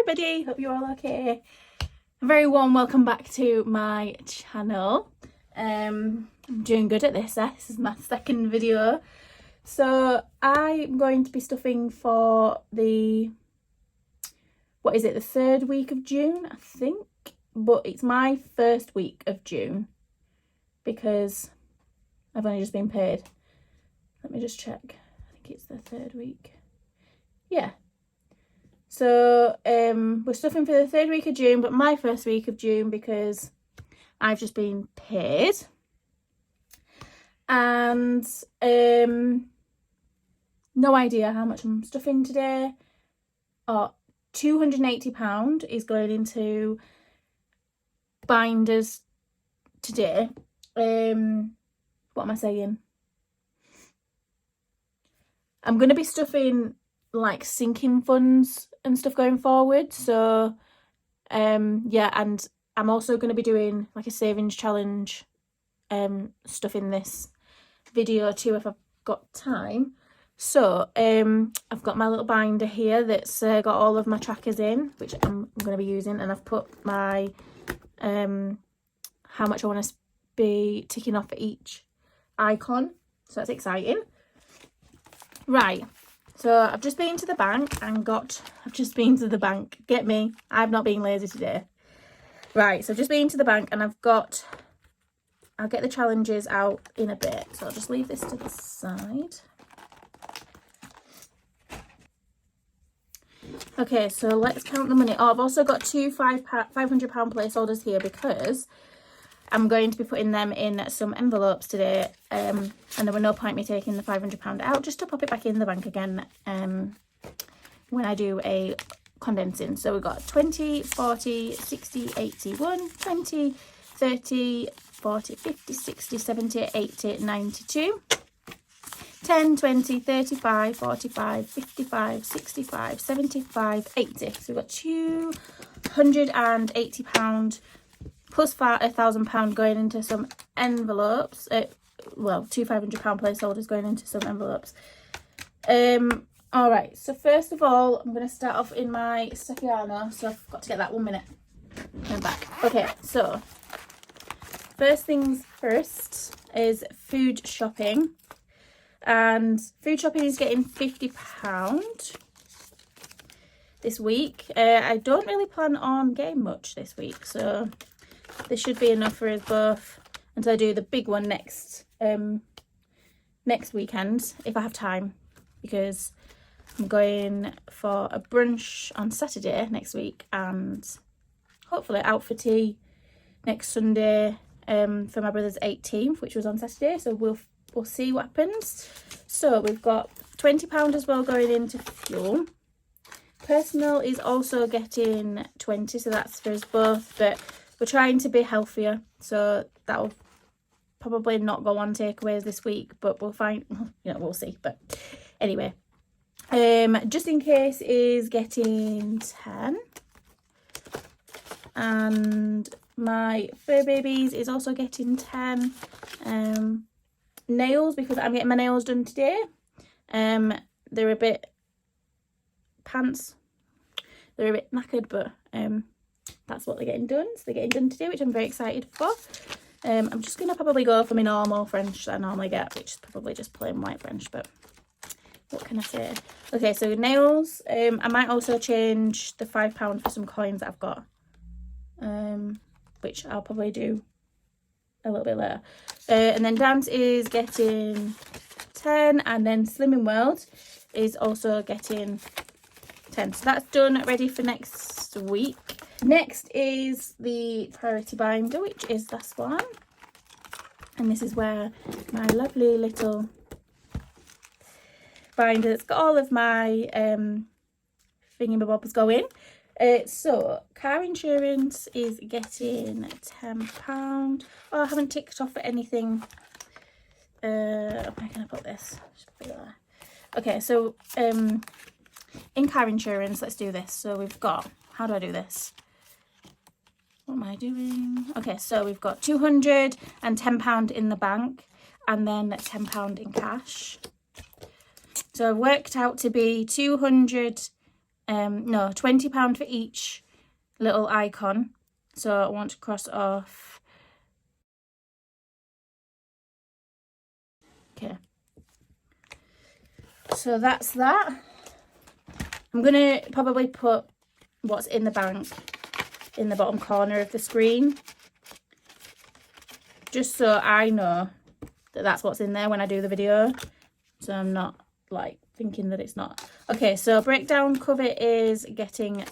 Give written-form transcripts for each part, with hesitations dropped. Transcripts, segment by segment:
everybody, hope you're all okay. A very warm welcome back to my channel. I'm doing good at this. This is my second video. So I'm going to be stuffing for the, the third week of June, I think. But it's my first week of June because I've only just been paid. Let me just check. I think it's the third week. Yeah. So we're stuffing for the third week of June, but my first week of June because I've just been paid. And no idea how much I'm stuffing today. £280 is going into binders today. What am I saying? I'm going to be stuffing like sinking funds and stuff going forward. So yeah, and I'm also going to be doing like a savings challenge stuff in this video too if I've got time. So I've got my little binder here that's got all of my trackers in, which I'm going to be using, and I've put my how much I want to be ticking off for each icon, so that's exciting. Right, so I've just been to the bank and get me, I've not been lazy today. Right, so I've just been to the bank and I'll get the challenges out in a bit, so I'll just leave this to the side. Okay, so let's count the money. I've also got two £500 placeholders here because I'm going to be putting them in some envelopes today, and there were no point me taking the £500 out just to pop it back in the bank again when I do a condensing. So we've got 20, 40, 60, 80, 1, 20, 30, 40, 50, 60, 70, 80, 92. 10, 20, 35, 45, 55, 65, 75, 80. So we've got £280 plus £1,000 going into some envelopes. Two £500 placeholders going into some envelopes. All right, so first of all, I'm going to start off in my Stefano. So I've got to get that 1 minute. I'm back. Okay, so first things first is food shopping. And food shopping is getting £50 this week. I don't really plan on getting much this week, so this should be enough for us both until I do the big one next weekend, if I have time, because I'm going for a brunch on Saturday next week and hopefully out for tea next Sunday for my brother's 18th, which was on Saturday, so we'll see what happens. So we've got £20 as well going into fuel. Personal is also getting 20, so that's for us both, but we're trying to be healthier, so that'll probably not go on takeaways this week, but we'll find, we'll see. But anyway, just in case is getting 10, and my fur babies is also getting 10. Nails, because I'm getting my nails done today. They're a bit they're a bit knackered, but that's what they're getting done. So they're getting done today, which I'm very excited for. I'm just gonna probably go for my normal French that I normally get, which is probably just plain white French, but what can I say? Okay, so nails. I might also change the £5 for some coins that I've got, which I'll probably do a little bit later. And then dance is getting 10, and then Slimming World is also getting 10. So that's done, ready for next week. Next is the priority binder, which is this one, and this is where my lovely little binder that's got all of my thingamabobs go in. So car insurance is getting £10. Oh, I haven't ticked off anything. Where can I put this? Okay, so in car insurance, let's do this. So we've got, how do I do this? What am I doing? Okay, so we've got £210 in the bank and then £10 in cash. So I've worked out to be £210 no, £20 for each little icon. So I want to cross off. Okay. So that's that. I'm going to probably put what's in the bank in the bottom corner of the screen, just so I know that that's what's in there when I do the video, so I'm not like thinking that it's not. Okay, so breakdown cover is getting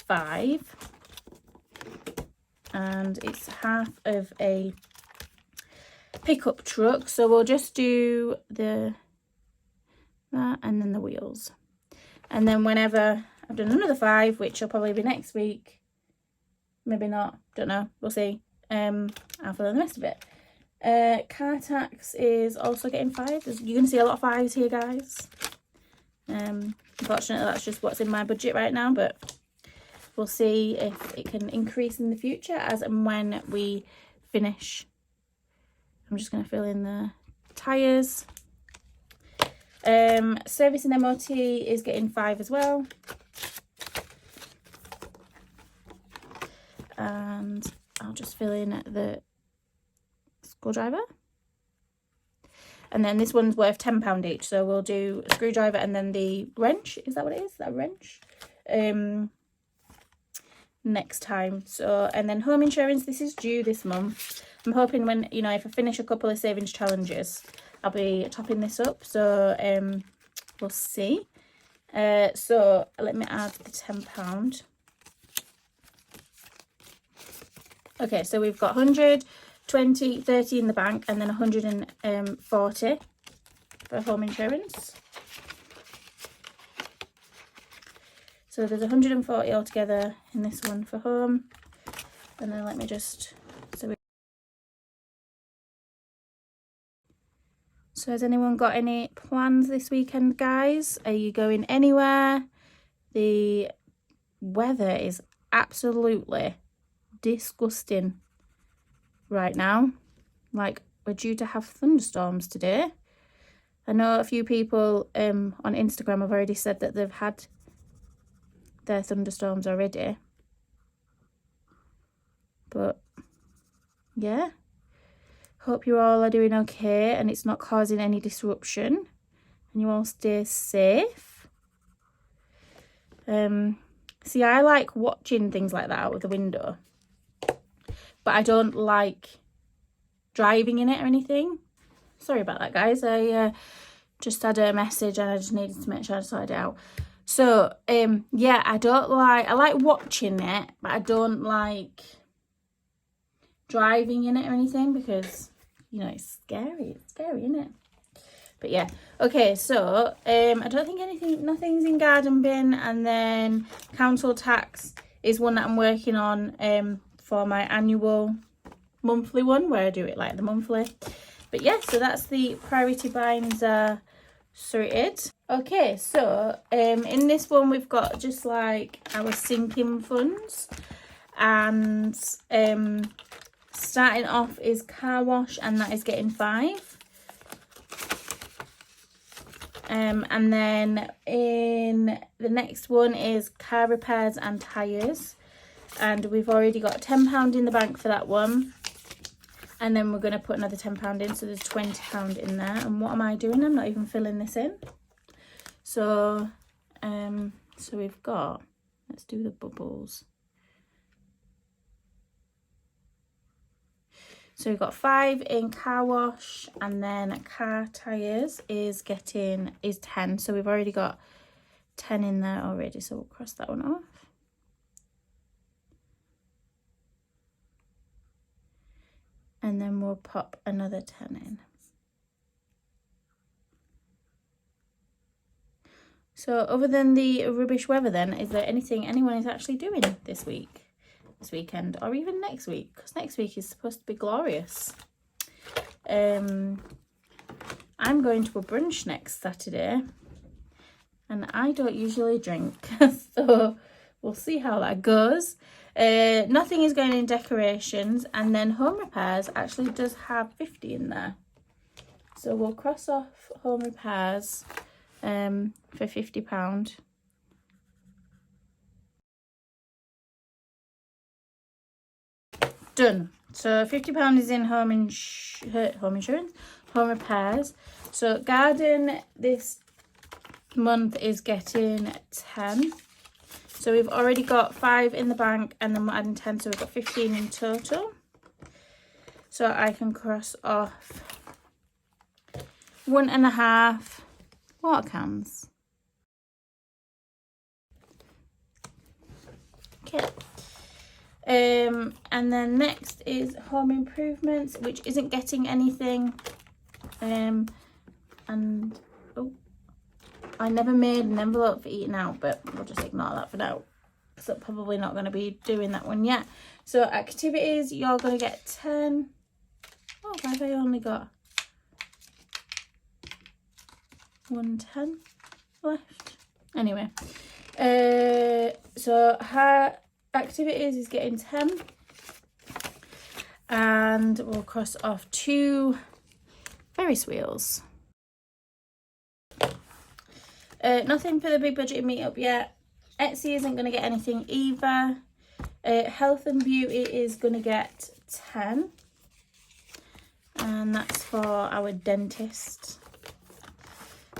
5, and it's half of a pickup truck, so we'll just do that and then the wheels, and then whenever I've done another 5, which will probably be next week, maybe not, don't know, we'll see, I'll fill in the rest of it. Car tax is also getting 5. You're going to see a lot of 5s here, guys. Unfortunately, that's just what's in my budget right now, but we'll see if it can increase in the future as and when we finish. I'm just going to fill in the tyres. Service and MOT is getting 5 as well. And I'll just fill in the screwdriver. And then this one's worth £10 each, so we'll do a screwdriver and then the wrench. Is that what it is? That wrench? Next time. So, and then home insurance, this is due this month. I'm hoping when, you know, if I finish a couple of savings challenges, I'll be topping this up. So we'll see. So let me add the £10. Okay, so we've got 100, 20, 30 in the bank, and then 140 for home insurance. So there's 140 altogether in this one for home. And then let me just... So has anyone got any plans this weekend, guys? Are you going anywhere? The weather is absolutely disgusting right now. Like, we're due to have thunderstorms today. I know a few people on Instagram have already said that they've had their thunderstorms already. But yeah, hope you all are doing okay and it's not causing any disruption and you all stay safe. See, I like watching things like that out of the window, but I don't like driving in it or anything. Sorry about that, guys. I just had a message and I just needed to make sure I sorted it out. So yeah, I like watching it, but I don't like driving in it or anything because, you know, it's scary, isn't it? But yeah, okay, so I don't think nothing's in garden bin, and then council tax is one that I'm working on for my annual monthly one where I do it like the monthly. But yeah, so that's the priority binds sorted. Okay, so in this one we've got just like our sinking funds, and starting off is car wash, and that is getting 5. And then in the next one is car repairs and tyres, and we've already got £10 in the bank for that one, and then we're going to put another £10 in, so there's £20 in there. And what am I doing? I'm not even filling this in. So so we've got, let's do the bubbles. So we've got 5 in car wash, and then car tyres is 10. So we've already got 10 in there already. So we'll cross that one off. And then we'll pop another 10 in. So other than the rubbish weather then, is there anything anyone is actually doing this weekend, or even next week? Because next week is supposed to be glorious. I'm going to a brunch next Saturday, and I don't usually drink, so we'll see how that goes. Nothing is going in decorations, and then home repairs actually does have 50 in there, so we'll cross off home repairs for £50. done. So £50 is in home insurance, home repairs. So garden this month is getting 10. So we've already got 5 in the bank, and then we're adding 10, so we've got 15 in total. So I can cross off 1.5 water cans. Okay. And then next is home improvements, which isn't getting anything. And oh, I never made an envelope for eating out, but we'll just ignore that for now. So probably not going to be doing that one yet. So activities, you're going to get 10. Oh, why have I only got 110 left? Anyway, so her activities is getting 10, and we'll cross off 2 Ferris wheels. Nothing for the big budget meetup yet. Etsy isn't going to get anything either. Health and beauty is going to get 10, and that's for our dentist.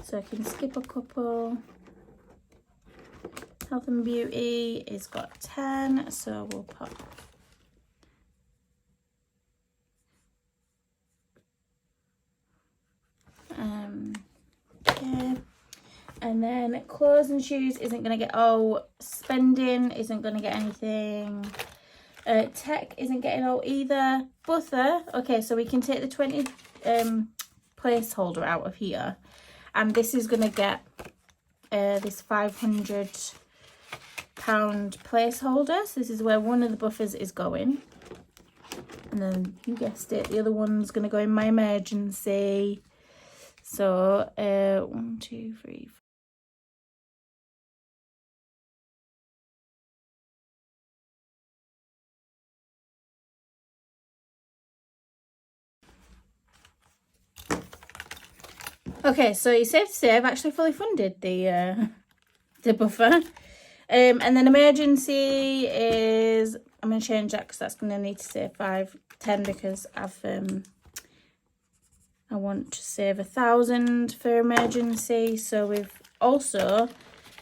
So I can skip a couple. Health and beauty is got 10, so we'll pop okay. And then clothes and shoes isn't going to get, spending isn't going to get anything. Tech isn't getting out either. Butter, okay, so we can take the 20 placeholder out of here, and this is going to get this £500 placeholder. So this is where one of the buffers is going, and then you guessed it, the other one's going to go in my emergency. So 1, 2, 3, 4. Okay, so it's safe to say I've actually fully funded the buffer. And then emergency is, I'm going to change that because that's going to need to say 10 because I want to save 1,000 for emergency. So we've also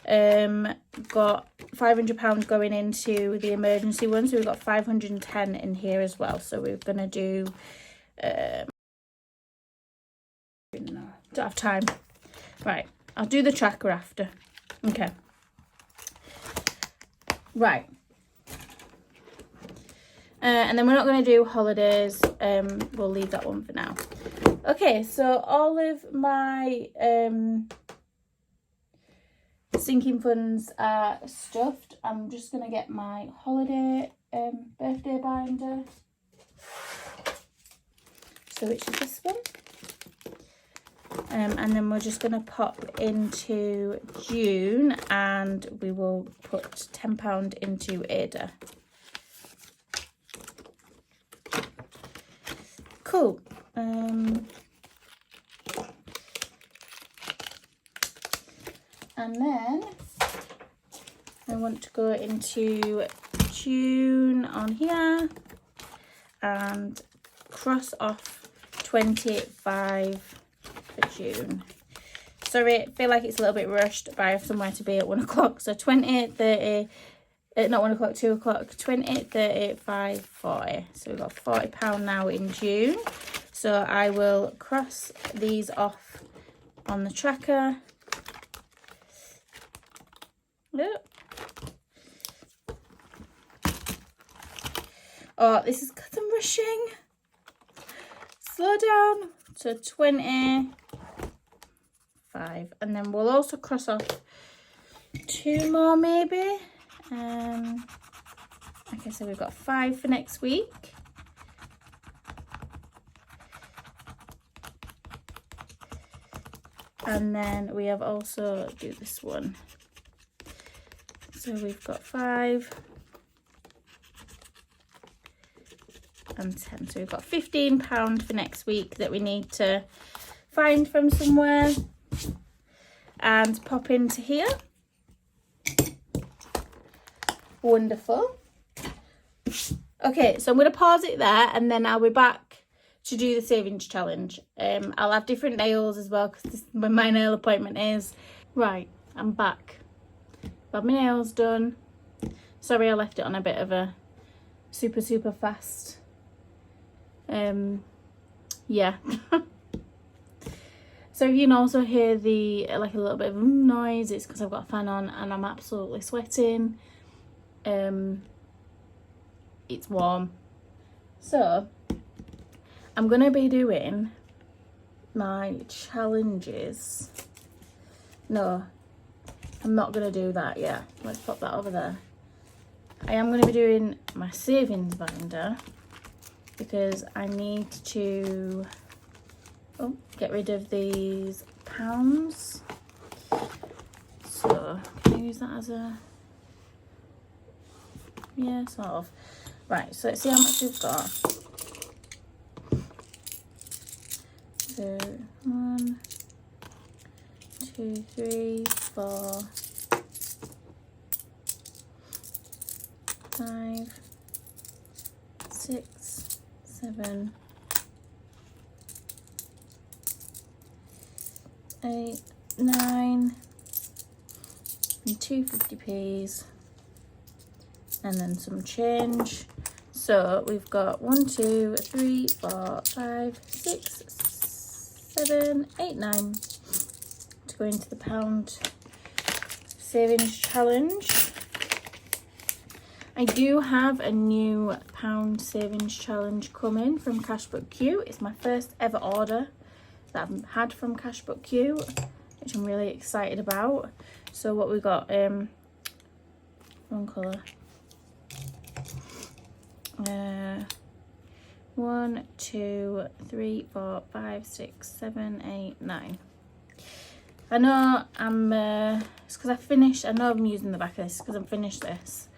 got £500 going into the emergency one. So we've got 510 in here as well. So we're going to do... don't have time. Right, I'll do the tracker after. Okay. Right. And then we're not going to do holidays. We'll leave that one for now. Okay, so all of my sinking funds are stuffed. I'm just going to get my holiday birthday binder. So which is this one. And then we're just going to pop into June, and we will put £10 into Ada. Cool. And then I want to go into June on here and cross off 25 for June. Sorry, I feel like it's a little bit rushed, but I have somewhere to be at 1 o'clock. So 20, 30, not 1 o'clock, 2 o'clock, 20, 30, 5, 40. So we've got £40 now in June. So I will cross these off on the tracker. Look. Oh, this is because I'm rushing. Slow down. So 25. And then we'll also cross off 2 more maybe. Okay, so we've got 5 for next week. And then we have also do this one. So we've got 5 and 10. So we've got £15 for next week that we need to find from somewhere and pop into here. Wonderful. Okay, so I'm going to pause it there and then I'll be back to do the savings challenge. I'll have different nails as well because this is when my nail appointment is. Right, I'm back. Got my nails done. Sorry I left it on a bit of a super fast. Yeah. So you can also hear the like a little bit of noise. It's because I've got a fan on and I'm absolutely sweating. It's warm. So I'm gonna be doing my challenges. No, I'm not gonna do that yet. Let's pop that over there. I am gonna be doing my savings binder because I need to get rid of these pounds. So can I use that as a, yeah, sort of. Right, so let's see how much we've got. So 1, 2, 3, 4, 5, 6, 7, 8, 9, and 2 50p's, and then some change. So we've got 1, 2, 3, 4, 5, 6, 7, 8, 9 to go into the pound savings challenge. I do have a new pound savings challenge coming from Cashbook Q. It's my first ever order that I've had from Cashbook Q, which I'm really excited about. So what we got, wrong colour. 1, 2, 3, 4, 5, 6, 7, 8, 9. I know it's because I finished, I know I'm using the back of this because I'm finished this.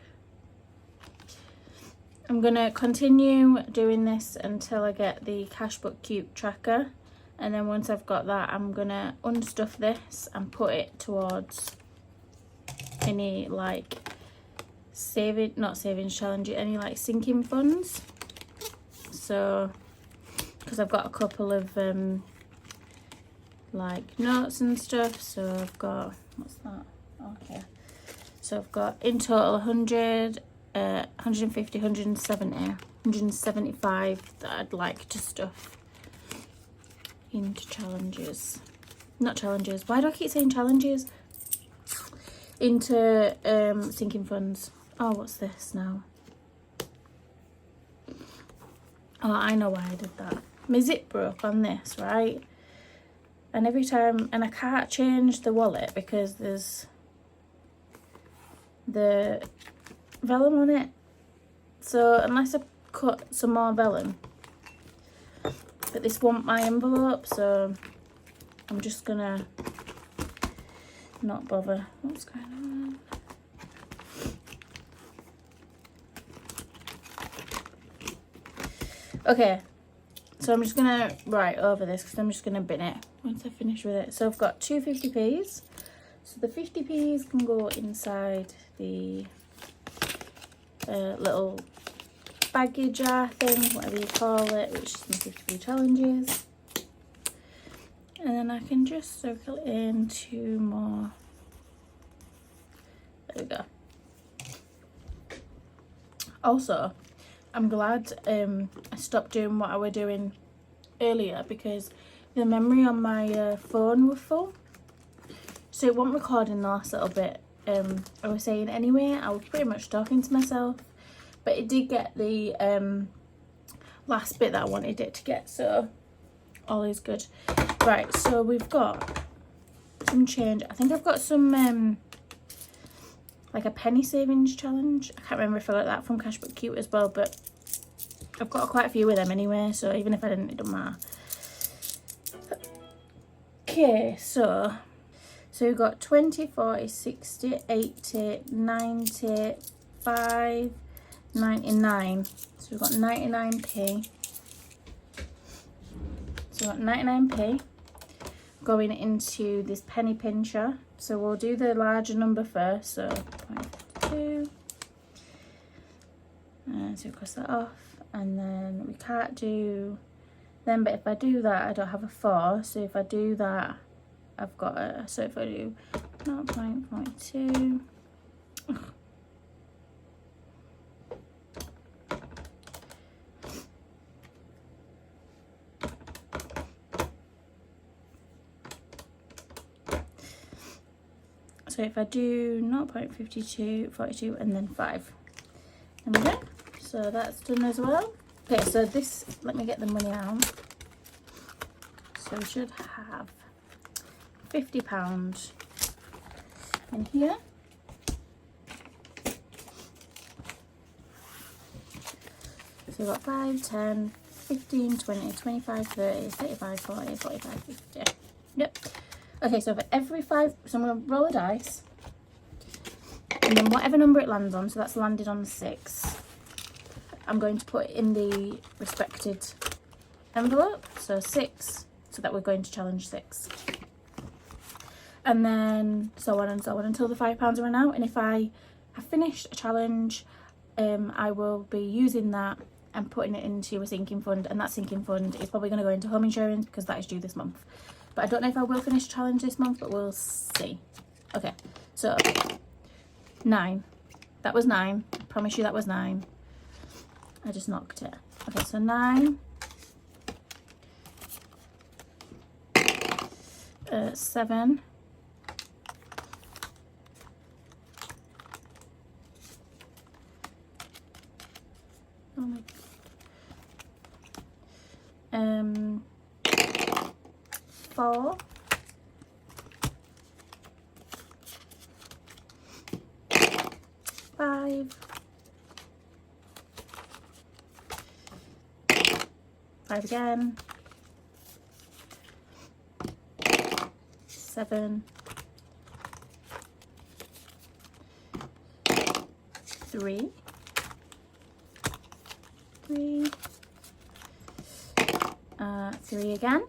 I'm going to continue doing this until I get the Cashbook Cute tracker, and then once I've got that I'm going to unstuff this and put it towards any like not savings challenge, any like sinking funds. So because I've got a couple of like notes and stuff, so I've got, what's that, okay, so I've got in total 100, 150, 170, 175 that I'd like to stuff into challenges. Not challenges, why do I keep saying challenges? Into sinking funds. Oh, what's this now? Oh, I know why I did that. My zip broke on this, right? And every time, and I can't change the wallet because there's the vellum on it. So unless I cut some more vellum, but this won't my envelope, so I'm just gonna not bother. What's going on? Okay, so I'm just gonna write over this because I'm just gonna bin it once I finish with it. So I've got 2 50p's. So the 50p's can go inside the little baggy jar thing, whatever you call it, which is my 50p challenges. And then I can just circle in 2 more. There we go. Also, I'm glad I stopped doing what I was doing earlier because the memory on my phone was full. So it wasn't recording the last little bit. I was saying anyway, I was pretty much talking to myself, but it did get the last bit that I wanted it to get, so all is good. Right, so we've got some change. I think I've got some like a penny savings challenge. I can't remember if I got that from Cashbook Cute as well, but I've got quite a few of them anyway, so even if I didn't, it doesn't matter. Okay, so we've got 20, 40, 60, 80, 90, 5, 99. So we've got 99p. So we've got 99p going into this penny pincher. So we'll do the larger number first, so 0.2. So we cross that off, and then we can't do them, but if I do that I don't have a 4, so if I do that I've got a, so if I do 0.42, so if I do 0.52, 42 and then 5, there we go. So that's done as well. Okay, so this, let me get the money out. So we should have £50 in here. So we've got 5, 10, 15, 20, 25, 30, 35, 40, 45, 50. Yep. Okay, so for every 5, so I'm going to roll a dice. And then whatever number it lands on, so that's landed on 6, I'm going to put in the respected envelope. So 6, so that we're going to challenge 6. And then so on and so on until the £5 run out. And if I have finished a challenge, I will be using that and putting it into a sinking fund, and that sinking fund is probably going to go into home insurance because that is due this month. But I don't know if I will finish a challenge this month, but we'll see. Okay, so 9. That was 9. I promise you that was 9. I just knocked it. Okay, so 9. 7. 4. 5. 5 again. 7. 3. 3. 3 again.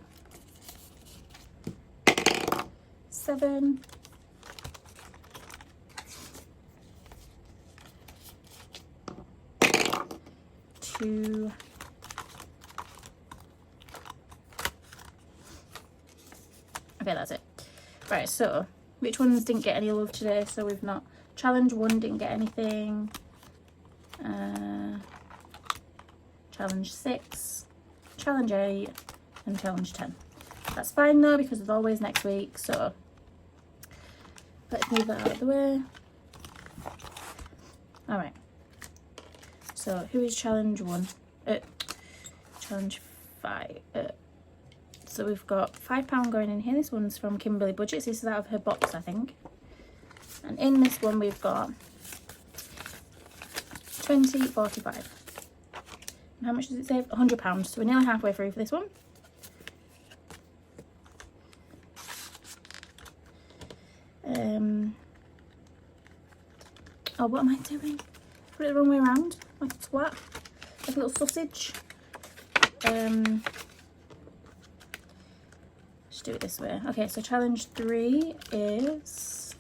7. 2. 'Kay, that's it. Right, so which ones didn't get any love today? So we've not, challenge 1 didn't get anything, challenge 6, challenge 8 and challenge 10. That's fine though, because there's always next week, so let's move that out of the way. All right, so who is challenge 1? Challenge 5. So we've got £5 going in here. This one's from Kimberly Budgets. This is out of her box, I think. And in this one we've got 20, 45. And how much does it save? £100. So we're nearly halfway through for this one. Oh, what am I doing? Put it the wrong way around, like a twat, like a little sausage. Just do it this way. Okay, so challenge 3 is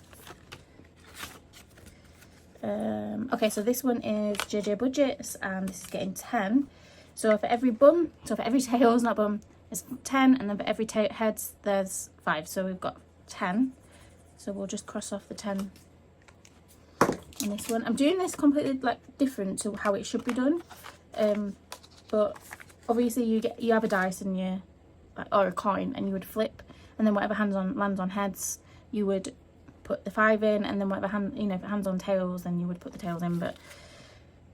okay, so this one is JJ Budgets, and this is getting 10. So for every bum, so for every tails, not bum, it's 10, and then for every heads there's 5. So we've got 10. So we'll just cross off the 10 on this one. I'm doing this completely like different to how it should be done, but obviously you have a dice and you, or a coin, and you would flip, and then whatever lands on heads you would put the 5 in, and then whatever if it hands on tails then you would put the tails in. But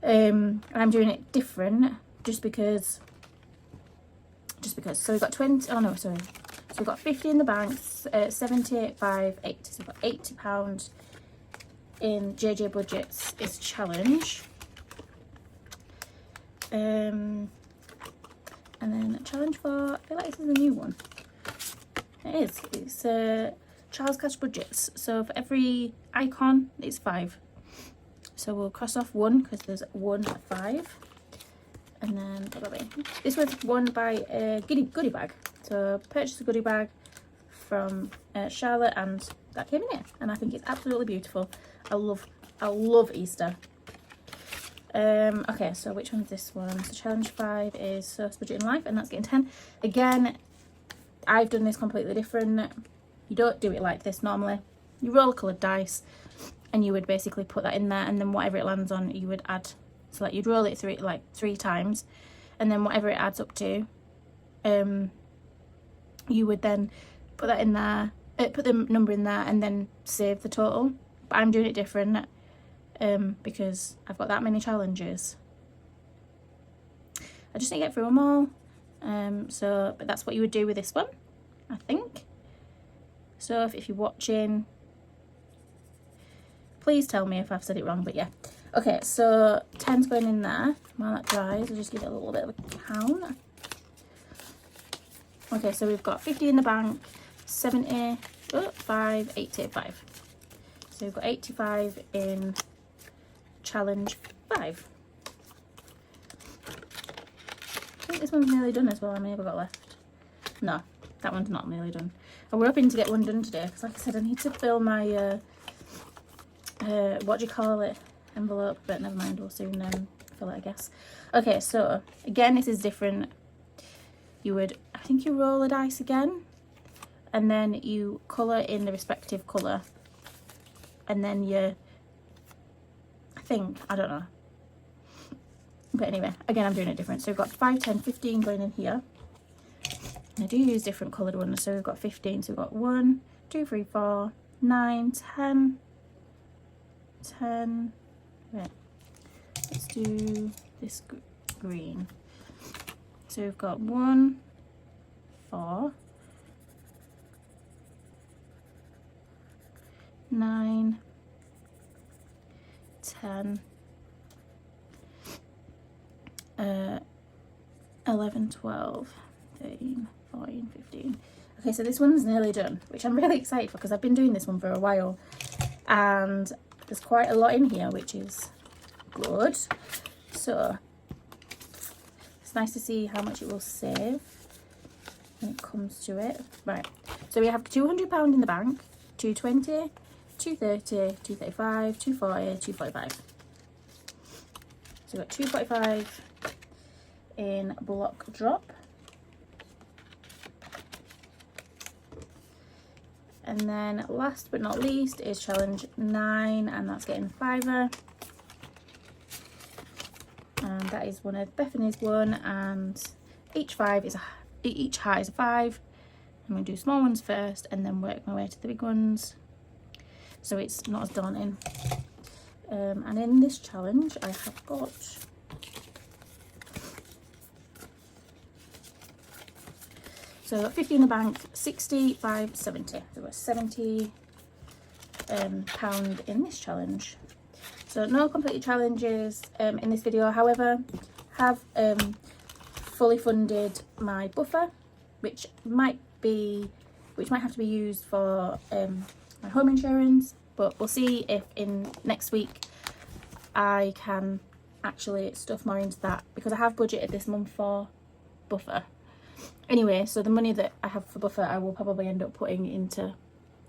I'm doing it different just because so we've got 20, oh no, sorry, so we've got 50 in the bank, 70, 5, 80, so we've got £80 in JJ Budgets is challenge. And then challenge 4, I feel like this is a new one. It is. It's Charles Cash Budgets. So for every icon, it's 5. So we'll cross off 1 because there's 1 at 5. And then this was won by a goodie bag. So purchased a goodie bag from Charlotte, and that came in here. And I think it's absolutely beautiful. I love Easter. Okay, so which one's this one? So challenge 5 is Source Budget in Life, and that's getting 10. Again, I've done this completely different. You don't do it like this normally. You roll a coloured dice and you would basically put that in there, and then whatever it lands on you would add. So like you'd roll it three times, and then whatever it adds up to, you would then put that in there, put the number in there, and then save the total. But I'm doing it different because I've got that many challenges. I just need to get through them all. But that's what you would do with this one, I think. So if you're watching, please tell me if I've said it wrong, but yeah. Okay, so 10's going in there. While that dries, I'll just give it a little bit of a count. Okay, so we've got 50 in the bank, 70, 5, 85. So we've got 85 in challenge 5. I think this one's nearly done as well. How many have I got left? No, that one's not nearly done. And we're hoping to get one done today because, like I said, I need to fill my what do you call it, envelope, but never mind, we'll soon fill it, I guess. Okay, so again, this is different. You would, I think you roll a dice again, and then you colour in the respective colour, and then you, I don't know. But anyway, again, I'm doing it different. So we've got 5, 10, 15 going in here. And I do use different coloured ones. So we've got 15. So we've got 1, 2, 3, 4, 9, 10. 10. Right. Let's do this green. So we've got 1, 4, 9, 10, 11, 12, 13, 14, 15. Okay, so this one's nearly done, which I'm really excited for because I've been doing this one for a while, and there's quite a lot in here, which is good. So it's nice to see how much it will save when it comes to it. Right, so we have £200 in the bank, 220, 230, 235, 240, 245. So we've got 245 in block drop. And then last but not least is challenge 9, and that's getting £5. And that is one of Bethany's one, and each heart is a 5. I'm going to do small ones first and then work my way to the big ones, so it's not as daunting. And in this challenge I have got so I've got 50 in the bank, 65, 70. So we've got £70 pound in this challenge. So no completed challenges in this video. However, have fully funded my buffer, which might have to be used for my home insurance, but we'll see if in next week I can actually stuff more into that, because I have budgeted this month for buffer. Anyway, so the money that I have for buffer I will probably end up putting into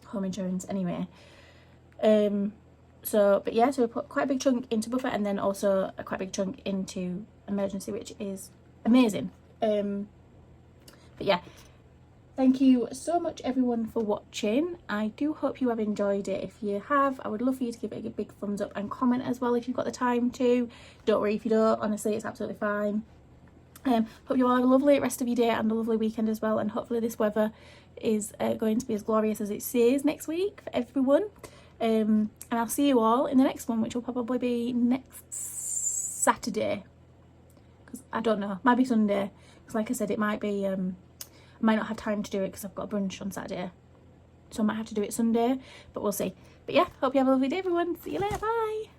home insurance anyway. But yeah, so we put quite a big chunk into buffer, and then also a quite big chunk into emergency, which is amazing. But yeah, thank you so much everyone for watching. I do hope you have enjoyed it. If you have, I would love for you to give it a big thumbs up and comment as well if you've got the time to. Don't worry if you don't, honestly, it's absolutely fine. Hope you all have a lovely rest of your day and a lovely weekend as well, and hopefully this weather is going to be as glorious as it says next week for everyone. And I'll see you all in the next one, which will probably be next Saturday, because I don't know, might be Sunday, because like I said, it might be I might not have time to do it because I've got a brunch on Saturday, so I might have to do it Sunday, but we'll see. But yeah, hope you have a lovely day everyone. See you later, bye.